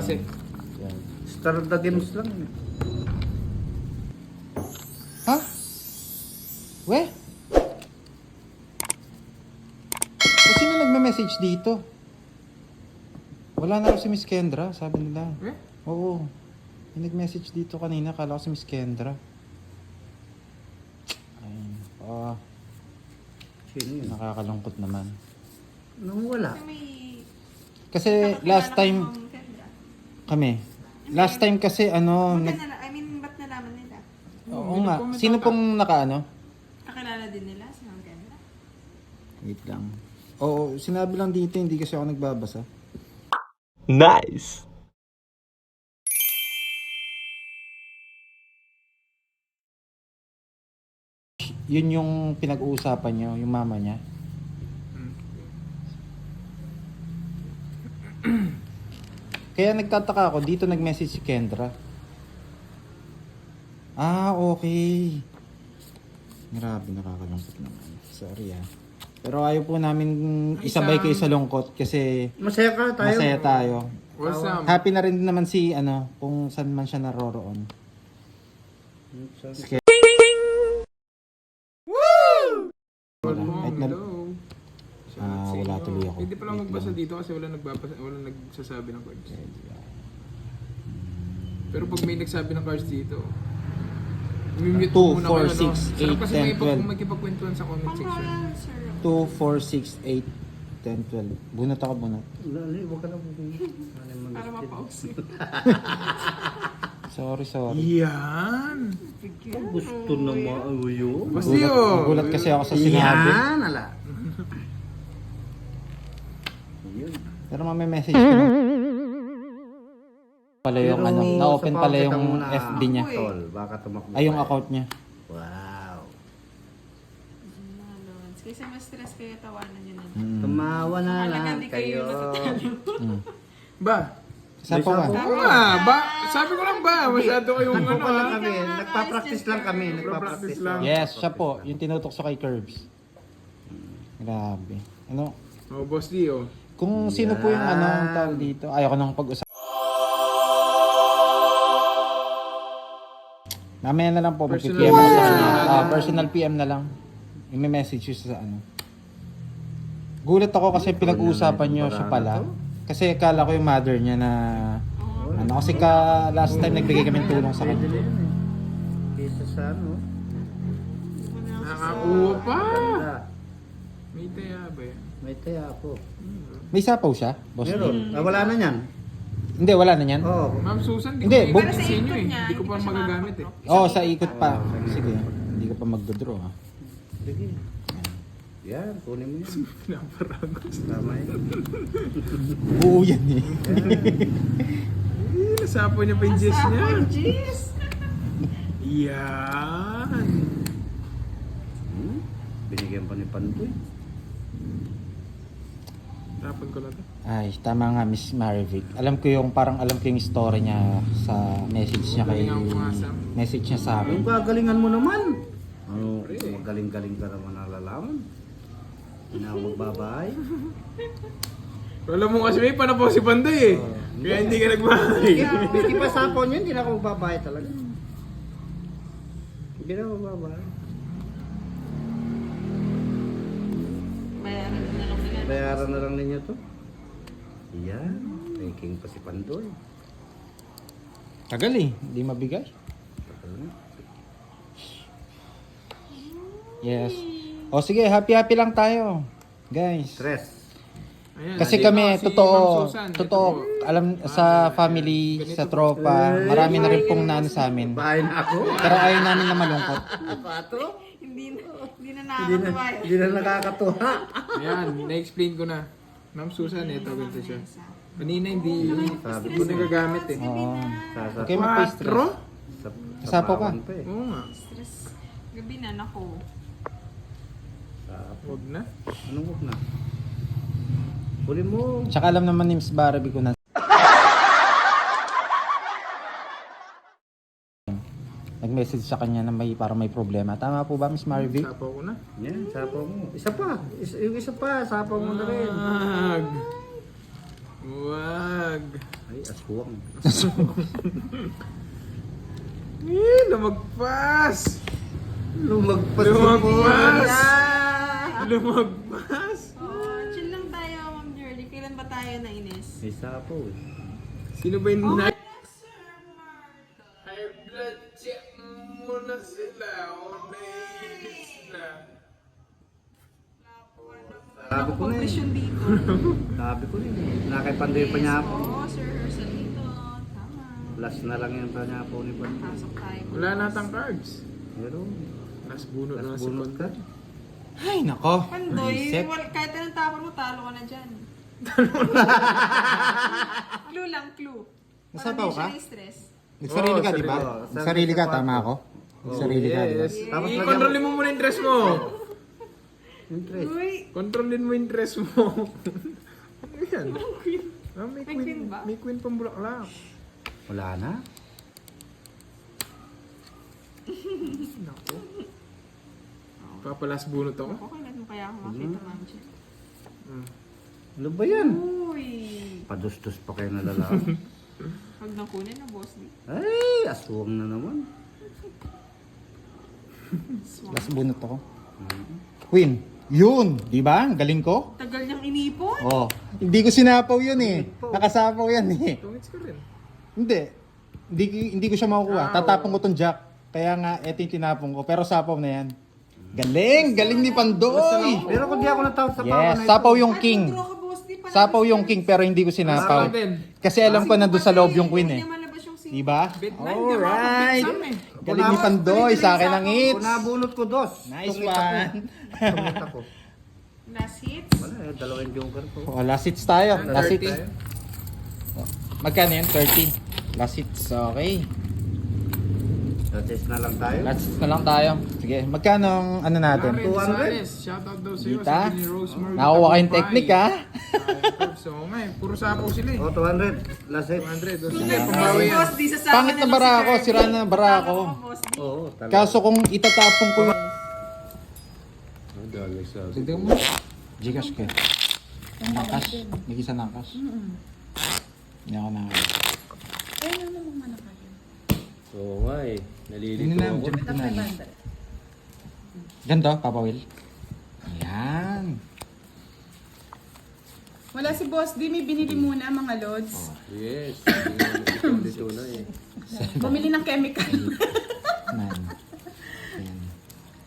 kasi. Yan. Star of the games lang. Ha? We? O sino nagme-message dito? Wala na raw si Miss Kendra, sabi nila. Eh? Oo. May nag-message dito kanina, kala ko si Miss Kendra. Ayun. Sino yun? Nakakalungkot naman. Nung wala. Kasi last time kami. Last time kasi ba't nalaman nila? Oo nga. Sino pong nakaano? Kakilala din nila si Ma'am Kendra? Wait lang. Oo, sinabi lang dito, hindi kasi ako nagbabasa. Nice. Yun yung pinag-uusapan niyo, yung mama niya. Kaya nagtataka ako, dito nag-message si Kendra. Ah, okay. Grabe, nakakalungkot naman. Sorry ah. Pero ayaw po namin isabay kayo sa lungkot kasi Masaya ka tayo. masaya tayo. Awesome. Happy na rin naman si kung saan man siya naroroon. Kahit na, Hello. wala tuloy ako. Hindi pala Wait magbasa lang. dito kasi wala nagsasabi ng cards. Pero pag may nagsabi ng cards dito, i-mute 2, mo muna 4, kayo, no? 6, Sarap 8, kasi 10, 12. magkipagkwentuhan sa comment section. Pang-royal, sir. 2, 4, 6, 8, 10, 12. Bunot ako, bunot. Lali, huwag ka na Para mapause. Sorry. Yan! Gusto na mauyo. Basti oh! Nagulat kasi ako sa sinabi. Yan, ala. Yun. Pero message ko na. Pala yung na-open pala yung FB niya. Tol, baka tumakbo. Ay, yung account niya. Wow. Kasi mas stress kayo, tawanan nyo na. Tumawa na Mahalaga lang hindi kayo kayo. natatalo. Ba? Sapo ka. Oo nga, ba? Sabi ko lang ba? Masyado kayong Nagpo pa lang ano. kami. Nagpa-practice lang kami. Nagpa-practice lang. Yes, siya po. Yung tinutok sa kay Curbs. Grabe. Ano? Oh, Boss D, oh. Kung sino po yung ang tawag dito. Ayoko nang pag-usap. Mamaya na lang po. Mag-PM ako sa kanya. Personal PM na lang. Yung may message yun sa Gulat ako kasi pinag-uusapan nyo siya pala. Kasi akala ko yung mother niya na kasi last time nagbigay kami ng tulong sa kanya. Kesa sa ano. Nakakuha pa! Ganda. May taya ba yan? May taya ako. May sapaw siya, boss. Meron. Wala na yan. Hindi, wala na yan. Oo. Ma'am Susan, Hindi, ko Pero sa sa inyo ikot eh. niya, Hindi ko pa siya magagamit eh. Oo, sa ikot pa. Sige, hindi ko pa magdodraw ha. Sige. Yan, kunin mo yan. Naparagos. Tama yan. Oo yan eh. Nasapo niya pa yung Jess niya. Jeez! Yan! Binigyan pa ni Pandoy. Tapan ko lang to. Ay, tama nga Miss Marivic. Alam ko yung story niya sa message niya kay message niya sa Yung akin. kagalingan mo naman. Ano, magaling-galing ka naman nalalaman. Hindi na ako magbabahay. Pero alam mo kasi may panapaw si Pandoy eh. Kaya hindi ka nagbahay. Hindi pa sapon yun, hindi na ako magbabahay talaga. Hindi na ako magbabahay. Bayaran na lang nila. Bayaran na lang ninyo to. Yan, thinking pa si Pandoy. Tagal eh, hindi mabigay. Yes. O sige, happy lang tayo. Guys. Stress. Ayan, Kasi nandito kami, si totoo, Ma'am Susan. Ito totoo, po. alam, sa family, sa tropa, marami na rin pong naano sa amin. Bahay na ako. Pero ayaw namin na malungkot. Pato? Hindi na Hindi na, nakakatuwa. hindi na nakakatuwa. Ayan, na-explain ko na. Ma'am Susan, ito ganito siya. Kanina hindi Sabi ko nagagamit eh. Oo. Sasa, Okay, magpa-stress. Sapo ka. pa eh. Oo nga. Stress. Gabi na, nako. Sapo. Huwag na. Anong huwag na? Huli mo. Tsaka alam naman ni Miss Barbie ko na nag-message sa kanya na para may problema. Tama po ba, Miss Marvy? Sapo ko na. Yan, sapo mo. Isa pa. Yung isa pa, sapo mo na rin. Wag. Wag. Ay, aswang. Lumagpas! Lumagpas. Lumagpas! Yeah! Lumagpas! Oh, chill lang tayo, Ma'am Jerry. Kailan ba tayo nainis? May sapo eh. Sino ba yung Oh, night? High blood check mo na sila. O naiinis na. Sabi ko na eh. Conclusion dito. Sabi ko na eh. Nakipandoy pa niya ako. Oo, Sir Herschel dito. Tama. Last na lang yan pa niya po ni Pandoy. Pasok tayo. Wala natang cards. Pero, Last bunot na last si bunot ka. Pandoy. Ay, nako. Pandoy, Reset. kahit anong tapon mo, talo ka na dyan. Clue lang, clue. Nasapaw ka? Para di siya na-stress. Nagsarili ka, Oo, di ba? sarili. Nagsarili ka, tama ako? Nagsarili ka, di ba? Yes. Tapos I-controlin mo muna yung dress mo. Interest. Uy, Controlin mo yung dress mo. Ano yan? Ah, may May queen queen. ba? May queen pang bulaklak. Wala na. Naku. Papalas bunot ako. okay na mo kaya ako makita, Ma'am Jerry. Ano ba yan? Uy, Padustos pa kayo na lalaki. huwag nang kunin na, boss. Ay, aswang na naman. Last bunot ako. Queen. Yun, di ba? Ang galing ko. Tagal niyang inipon. Oh, hindi ko sinapaw yun eh. Nakasapaw yan eh. Tungits ka rin. Hindi. Hindi ko siya makukuha. Tatapon ko tong jack. Kaya nga, eto yung tinapon ko. Pero sapaw na yan. Galing! Galing ni Pandoy! Pero kung di ako natawag sa pawa Yes, na ito. sapaw yung king. Draw ka, boss. Di pa Sapaw yung king pero hindi ko sinapaw. Kasi alam ko nandun sa loob yung queen eh. Hindi malabas yung Di ba? Bet 9, Alright! di ba? Bet Galing ni Pandoy. Sa akin ang Kung hits. nabunot ko dos. Nice tungit ako. one. Tungit ako. Last hits. Wala eh, dalawang joker ko. Oh, last hits tayo. Last 30. hits. Magkano yan? 30. Last hits. Okay. Test na lang tayo. Last hits na lang tayo. Sige. Magkano ang ano natin? 200. Shoutout daw sa'yo. Kita? Sabi ni Rosemary. Nakuha kayong technique ha? So, may, puro sapaw sila eh. O, 200. Last hit. 200. O, sige, pambawi yan. Boss, di sasama Pangit na bara ako. Sira na bara ako. Oo, talaga. Kaso kung itatapon ko yung... Tignan mo. Gcash ka. Nakas. Nagisa nakas. Hindi ako nakas. Oo nga eh. Nalilito Tingnan na. ako. Dyan na. Ganto, Papa Will. Ayan. Wala si Boss D, may binili muna mga lods. Yes. Hindi nga dito na eh. Bumili ng chemical. 9.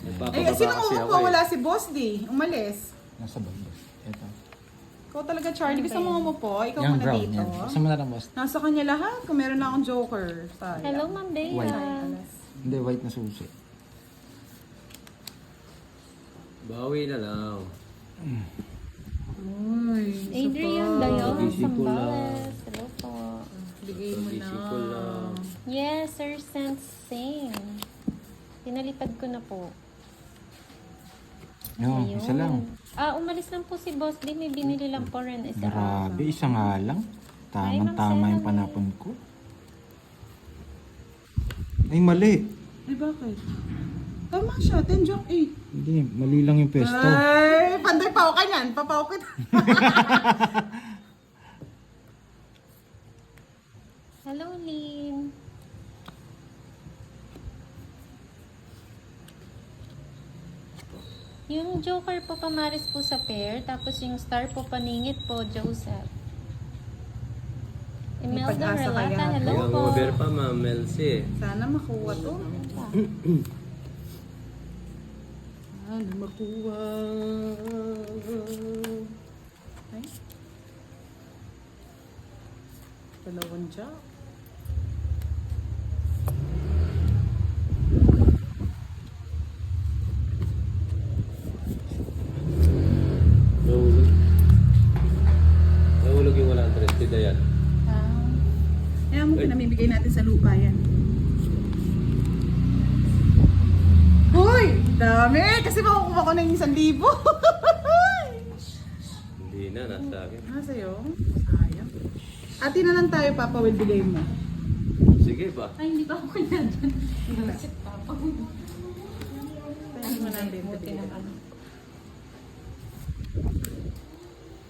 10. Eh, sino kasi umupo? Wala si Boss D. Umalis. Nasa bando. Ito. Ikaw talaga, Charlie. Gusto mo umupo? Ikaw Yung muna brown dito. yan. Gusto mo na lang, boss? Nasa kanya lahat. Kung meron na akong joker. Sayang. Hello, Ma'am Bea. Alas. Hindi, white na susi. Bawi na lang. Adrian Dayon, Busy ko Sambales. Hello po. Bigay mo na. Busy ko lang. Yes, Sir Sensing. Pinalipad ko na po. No, Ayun. isa lang. Umalis lang po si Boss D. May binili lang po rin isa. Grabe, isa nga lang. Tamang-tama yung panapon ko. Ay, mali. Ay, bakit? Tama siya. 10 joke 8. Hindi, mali lang yung pesto. Ay, panday pao ka niyan. Papaw kita. Hello, Lynn. Yung Joker po pamaris po sa pair, tapos yung star po paningit po, Joseph. Imelda pag-asa Relata, kaya. hello Yung po. over pa, Ma'am Melcy. Sana makuha to. Sana makuha. Ay. Dalawang jack. Nahulog. Nahulog yung 100. Tida yan. Kaya mo pinamimigay natin sa lupa yan. Hoy! Dami! Kasi makukuha ko na yung 1,000. Hindi na, nasa akin. Sa'yo? Sayang. Ati na lang tayo, Papa, will bigay mo. Sige ba? Ay, hindi ba ako kanya dyan? Tayo mo na din. Buti ng ano.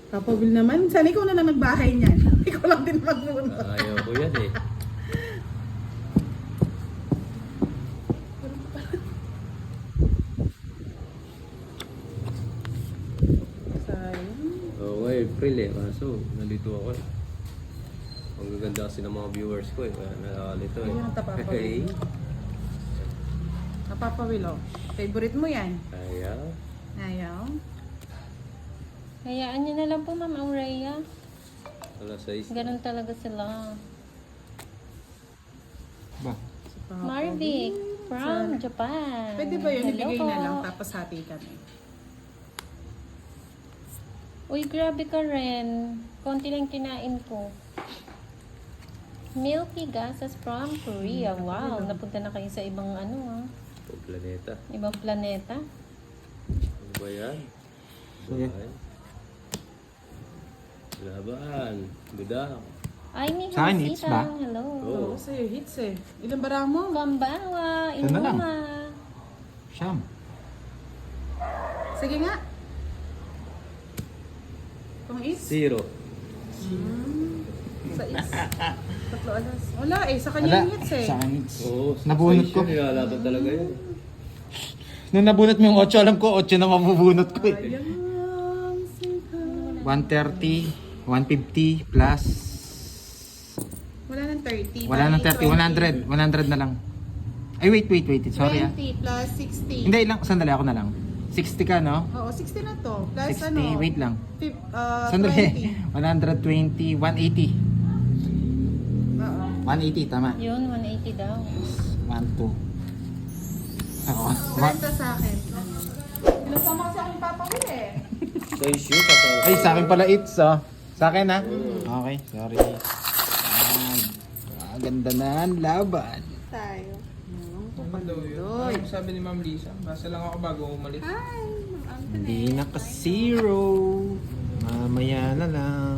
Papa Will naman, sana ikaw na lang nagbahay niyan. Ikaw lang din magbunot. Ayaw ko yan eh. Sayang. Oo nga, April eh. Kaso, nalito ako eh. Ang gaganda kasi ng mga viewers ko eh. Kaya nakalito eh. Ayun ang tapapawil. Hey. Napapawil oh. Favorite mo yan? Ayaw. Ayaw. Hayaan niyo na lang po, Ma'am Aurea. Alas 6. Ganun talaga sila. Ba? Marvic from Japan. Pwede ba yun? Hello Ibigay po. na lang tapos hati kami. Uy, grabe ka rin. Konti lang kinain ko. Milky Gases from Korea. Wow, napunta na kayo sa ibang ano O planeta. ibang planeta. Ano ba yan? Sige. Bahay. Laban. Budang. Ay, ni Sa akin, hits ba? Hansitang. Hello. Oo. Oo, sa'yo hits eh. Ilan bara mo? Kambawa, Ito na lang. Inuma. Siyam. Sige nga. Pang hits? 0. Sa hits. 3 alas. Wala eh, sa Wala. kanya yung hits eh. Sa akin, hits. Oo. Nabunot ko. Nilalaban talaga yun. Nung nabunot mo yung 8, alam ko 8 na mabubunot ko eh. Ayang sika. 130, 150 plus. Wala nang 30. Wala nang 30, 100 na lang. Ay, wait. Sorry ah. 20 plus 60. Hindi, ilang, sandali ako na lang. 60 ka, no? Oo, 60 na to. Plus 60, ano? wait lang. Sandali. 20. 120, 180. Oo. 180, tama. Yun, 180 daw. 1, 2. Ako. 30 sa akin. Pinasama kasi akong papawil eh. So, issue ka sa... Ay, sa akin pala it's, oh. Sa akin, ha? Okay, sorry. Ayan. Ganda na ang laban. Tayo. Ay, sabi ni Ma'am Lisa, basta lang ako bago umalis. Hi, Ma'am Anthony. Hindi naka-zero. Mamaya na lang.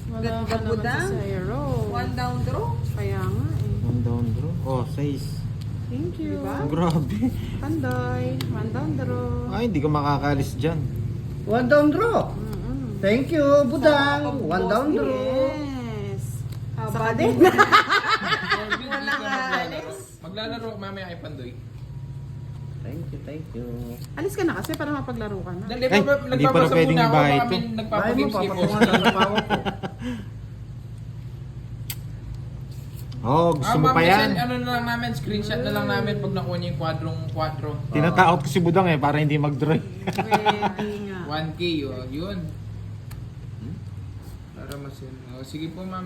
Wala ka naman Ganda-budang. sa zero. One down draw. Kaya nga eh. One down draw. Oh, 6. Thank you. Grabe. Pandoy. One down draw. Ay, hindi ko makakalis dyan. One down draw. Thank you, Budang. One down draw. Yes. Haba din. Walang alis. Maglalaro mamaya kay Pandoy. Thank you. Alis ka na kasi para mapaglaro ka na. Dali, Ay, hindi pala nagbabasa pwedeng muna ako, ibahay baka ito. may Bahay mo, nagpapagames kay boss. papatungan ng bawa ko. Oh, gusto mo pa yan? Ano na lang namin, screenshot na lang namin pag nakuha niya yung kwadrong 4. Tinatakot ko si Budang eh, para hindi mag-draw. Pwede nga. 1K, oh, yun. Para masin. Oh, sige po, Ma'am.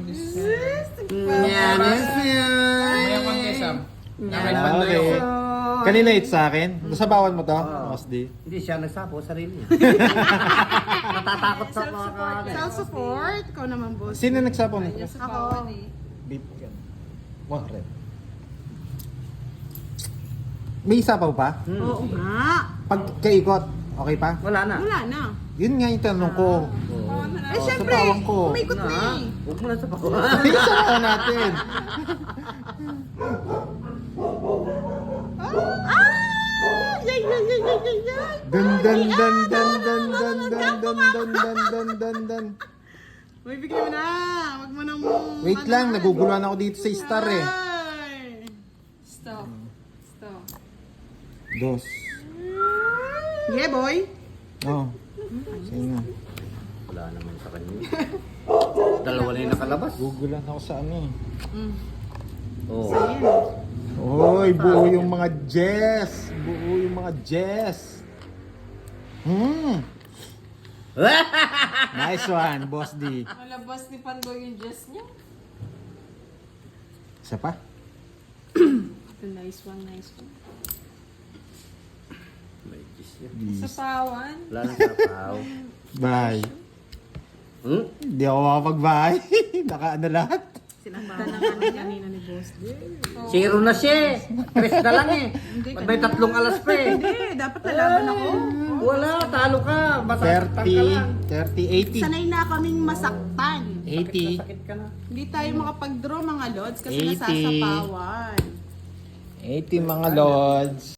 Mamaya konti, Sam. Nakay Pandoy ako. Kanina it's sa akin. Nasabawan mo to, Boss D. Hindi siya nagsapo, sarili niya. Natatakot sa mga Self-support. Ikaw naman, boss. Sino nagsapon nito? Ako. Beef yan. Red. May isapaw pa? Oo nga. Pag kaikot, okay pa? Wala na. Wala na. Yun nga yung tanong ko. Eh, syempre, Sapawan ko. umikot na eh. Huwag mo na sa pako. Isa na natin. Yay, yay, yay, yay, yay, yay. Dun dun dun dun dun dun dun dun dun dun dun dun. Uy, bigyan mo na. Huwag mo nang... Wait lang, naguguluhan ako dito sa star eh. Ay. Stop. Stop. Dos. Yeah, boy. Oh. Sino? Wala naman sa kanya. Dalawa na yung nakalabas. Guguluhan ako sa ano eh. Oo. Ayan. Oy, buo yung mga Jess. Buo yung mga Jess. Nice one, Boss D. Malabas ni Pandoy yung dress niya. Isa pa? Nice one, nice one. May kiss yan. Sa pawan. Wala nang sapaw. Bye. Hindi ako makapag-bye. Naka-ano lahat. Sinaktan na nga kanina ni boss. Zero na siya. 3 na lang eh. Pag may 3 alas pa eh. Hindi, dapat nalaban ako. Wala, talo ka. Masaktan ka lang. 30, 80. Sanay na kaming masaktan. 80. Sakit ka na. Hindi tayo makapag-draw mga lods kasi 80. nasasapawan. 80 mga lods.